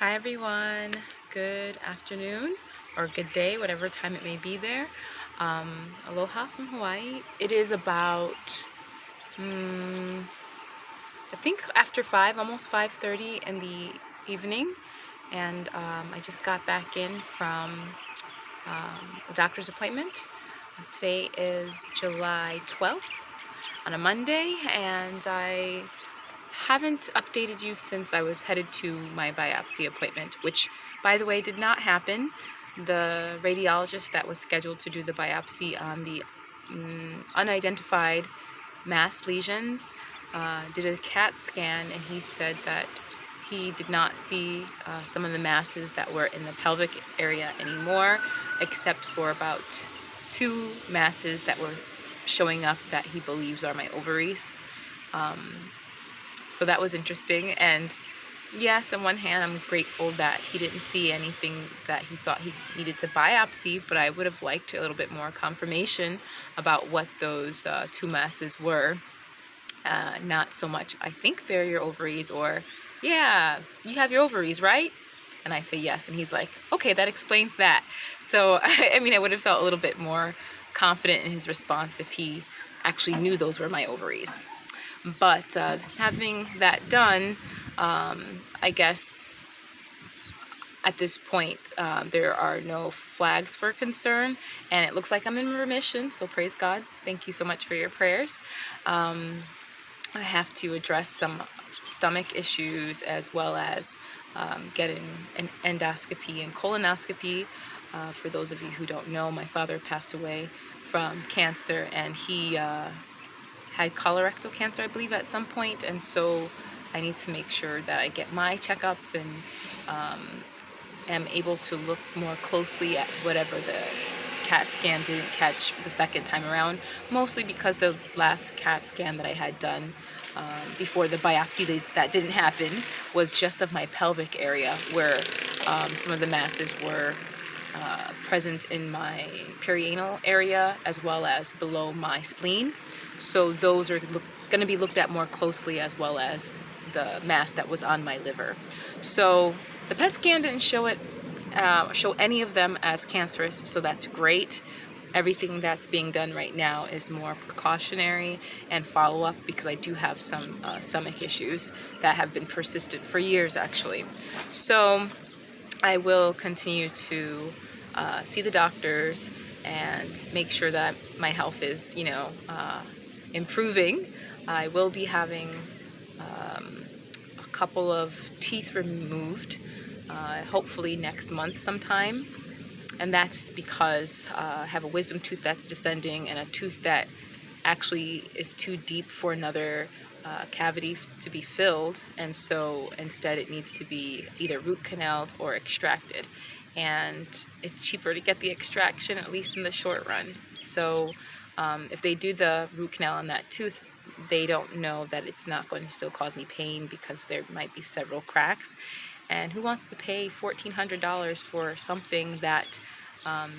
Hi everyone, good afternoon or good day, whatever time it may be there. Aloha from Hawaii. It is about, I think after 5, almost 5:30 in the evening. And I just got back in from a doctor's appointment. Today is July 12th on a Monday, and I haven't updated you since I was headed to my biopsy appointment, which, by the way, did not happen. The radiologist that was scheduled to do the biopsy on the unidentified mass lesions did a CAT scan, and he said that he did not see some of the masses that were in the pelvic area anymore, except for about 2 masses that were showing up that he believes are my ovaries. So that was interesting. And yes, on one hand, I'm grateful that he didn't see anything that he thought he needed to biopsy, but I would have liked a little bit more confirmation about what those 2 masses were. Not so much, I think they're your ovaries, or, yeah, you have your ovaries, right? And I say yes, and he's like, okay, that explains that. So, I mean, I would have felt a little bit more confident in his response if he actually knew those were my ovaries. But having that done, I guess at this point there are no flags for concern, and it looks like I'm in remission, so praise God. Thank you so much for your prayers. I have to address some stomach issues, as well as getting an endoscopy and colonoscopy. For those of you who don't know, my father passed away from cancer, and he had colorectal cancer, I believe, at some point, and so I need to make sure that I get my checkups and am able to look more closely at whatever the CAT scan didn't catch the second time around, mostly because the last CAT scan that I had done before the biopsy that didn't happen was just of my pelvic area, where some of the masses were present in my perianal area as well as below my spleen. So those are going to be looked at more closely, as well as the mass that was on my liver. So the PET scan didn't show any of them as cancerous, so that's great. Everything that's being done right now is more precautionary and follow-up, because I do have some stomach issues that have been persistent for years, actually. So I will continue to see the doctors and make sure that my health is, improving. I will be having a couple of teeth removed, hopefully next month sometime. And that's because I have a wisdom tooth that's descending, and a tooth that actually is too deep for another cavity to be filled, and so instead it needs to be either root canaled or extracted, and it's cheaper to get the extraction, at least in the short run. So if they do the root canal on that tooth, they don't know that it's not going to still cause me pain, because there might be several cracks, and who wants to pay $1,400 for something that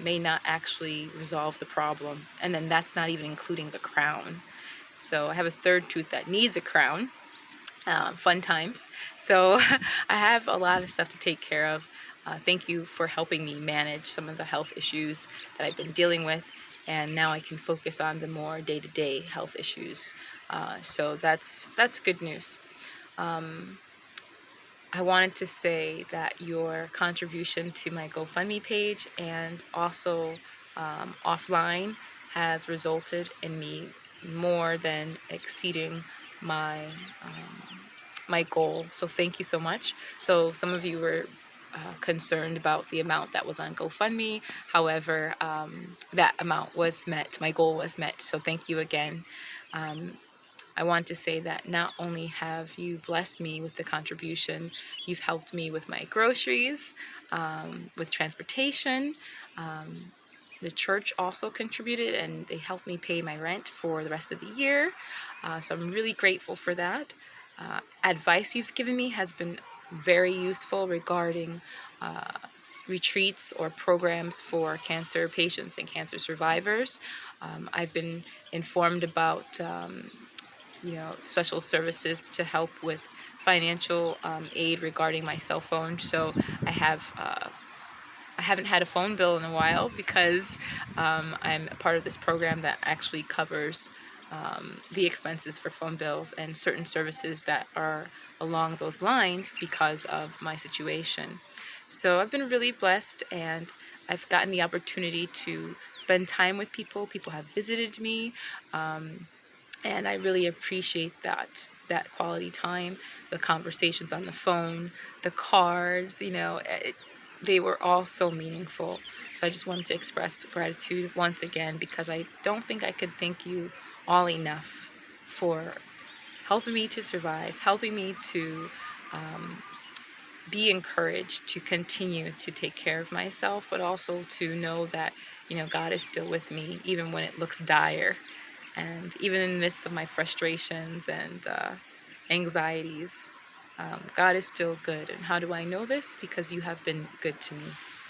may not actually resolve the problem? And then that's not even including the crown. So I have a third tooth that needs a crown. Fun times. So I have a lot of stuff to take care of. Thank you for helping me manage some of the health issues that I've been dealing with, and now I can focus on the more day-to-day health issues. So that's good news. I wanted to say that your contribution to my GoFundMe page, and also offline, has resulted in me more than exceeding my my goal. So thank you so much. So some of you were concerned about the amount that was on GoFundMe. However, that amount was met. My goal was met. So thank you again. I want to say that not only have you blessed me with the contribution, you've helped me with my groceries, with transportation. The church also contributed, and they helped me pay my rent for the rest of the year. So I'm really grateful for that. Advice you've given me has been very useful regarding retreats or programs for cancer patients and cancer survivors. I've been informed about special services to help with financial aid regarding my cell phone. So I haven't had a phone bill in a while because I'm a part of this program that actually covers the expenses for phone bills and certain services that are along those lines because of my situation. So I've been really blessed, and I've gotten the opportunity to spend time with people. People have visited me. And I really appreciate that quality time, the conversations on the phone, the cards, they were all so meaningful. So I just wanted to express gratitude once again, because I don't think I could thank you all enough for helping me to survive, helping me to be encouraged to continue to take care of myself, but also to know that, God is still with me, even when it looks dire. And even in the midst of my frustrations and anxieties, God is still good. And how do I know this? Because you have been good to me,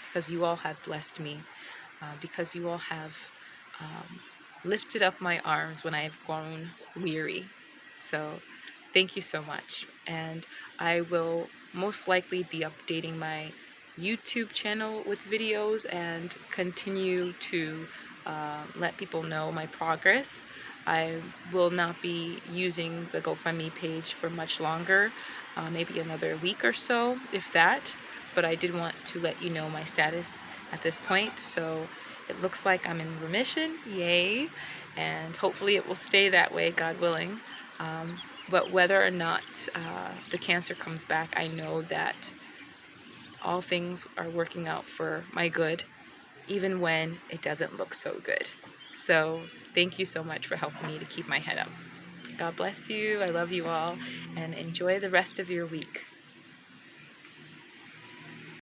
because you all have blessed me, because you all have lifted up my arms when I have grown weary. So thank you so much. And I will most likely be updating my YouTube channel with videos and continue to let people know my progress. I will not be using the GoFundMe page for much longer, maybe another week or so, if that. But I did want to let you know my status at this point. So it looks like I'm in remission, yay, and hopefully it will stay that way, God willing. But whether or not the cancer comes back, I know that all things are working out for my good, even when it doesn't look so good. So thank you so much for helping me to keep my head up. God bless you. I love you all, and enjoy the rest of your week.